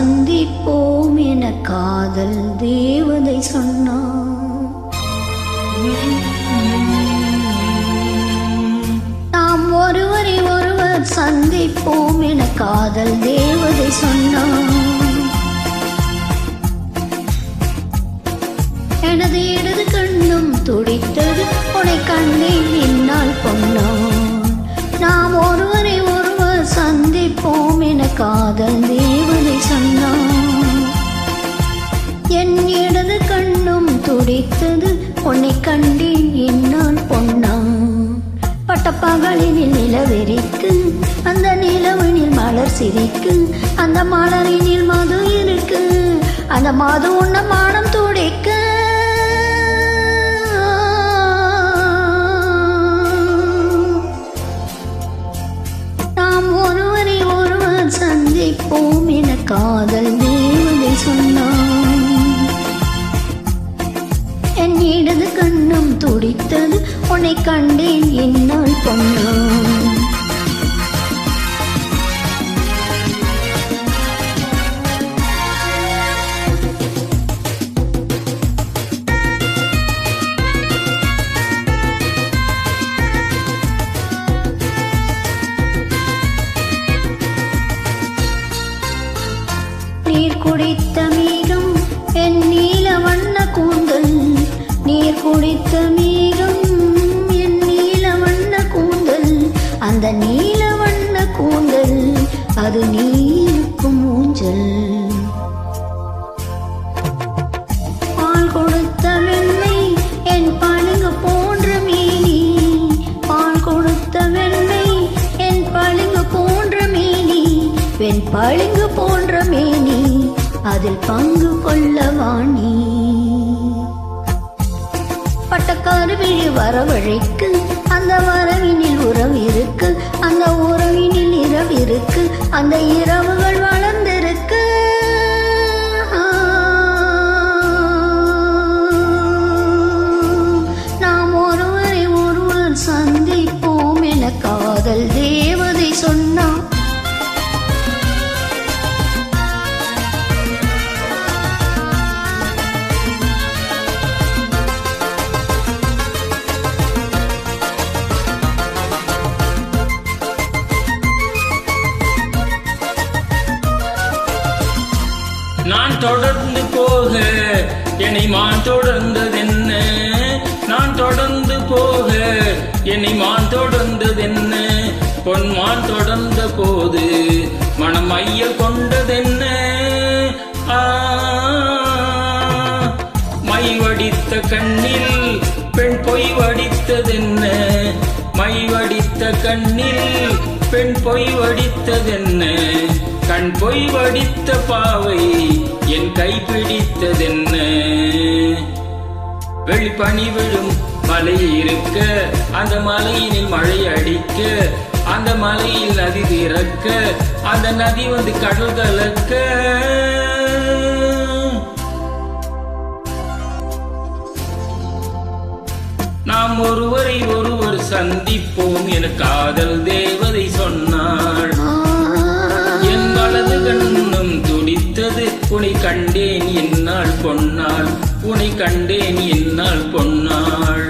சந்திப்போம் என காதல் தேவதை சொன்னான். நாம் ஒருவரை ஒருவர் சந்திப்போம் என காதல் தேவதை சொன்னான். எனது இடது கண்ணும் துடித்தது உன்னை கண்டேன் என்னால் பொன்னான். நாம் ஒருவரை ஒருவர் சந்திப்போம் என காதல் தேவதை சொன்னான். என் இடது கண்ணும் துடித்தது உன்னை கண்டேன் என்னால் பொன்னான். பட்டப்பகலினில் நிலவெறிக்கு அந்த நிலவனில் மலர் சிரிக்கு அந்த மலரினில் மது இருக்கு அந்த மது உண்ண மானம் துடிக்க நாம் ஒருவரை ஒருவர் சந்திப்போம் என காதல் தேவதை சொன்னான். என் இடது கண்ணும் துடித்தது உன்னை கண்டேன் என்னால் பொன்னான். நீர் குடித்த மேகம் என் நீல வண்ண கூந்தல். நீர் குடித்த மேகம் என் நீல வண்ண கூந்தல். அந்த நீல வண்ண கூந்தல் அது நீருக்கும் ஊஞ்சல். பால் கொடுத்த வெண்ணை என் பளிங்கு போன்ற மேனி. பால் கொடுத்த வெண்ணை என் பளிங்கு போன்ற மேனி. வெண் பளிங்கு போன்ற மேனி அதில் பங்கு கொள்ள வாணி. பட்டக்காரவிழி வரவழைக்கு அந்த வரவினில் உறவு இருக்கு அந்த உறவினில் இரவு இருக்கு அந்த இரவுகள் வளர்ந்திருக்கு. நாம் ஒருவரை ஒருவர் சந்திப்போம் என காதல் தேவதை சொன்னான். நான் தொடர்ந்து போக என்னை மான் தொடர்ந்ததென்ன. நான் தொடர்ந்து போக என்னை மான் தொடர்ந்ததென்ன. பொன்மான் தொடர்ந்த போது மனம் மையல் கொண்டதென்ன. மை வடித்த கண்ணில் பெண் பொய் வடித்ததென்ன. மை வடித்த கண்ணில் பெண் பொய் வடித்ததென்ன. கண் பொய் வடித்த பாவை என் கை பிடித்ததென்ன. வெளிப்பனி விழும் மலை இருக்க அந்த மலையினில் மழை அடிக்க அந்த மலையில் நதி திறக்க அந்த நதி வந்து கடல் கலக்க. நாம் ஒருவரை ஒருவர் சந்திப்போம் என காதல் தேவதை சொன்னாள். என் வலது கண்ணும் துடித்தது உன்னை கண்டேன் என்னால் பொன்னாள். உன்னை கண்டேன் என்னால் பொன்னாள்.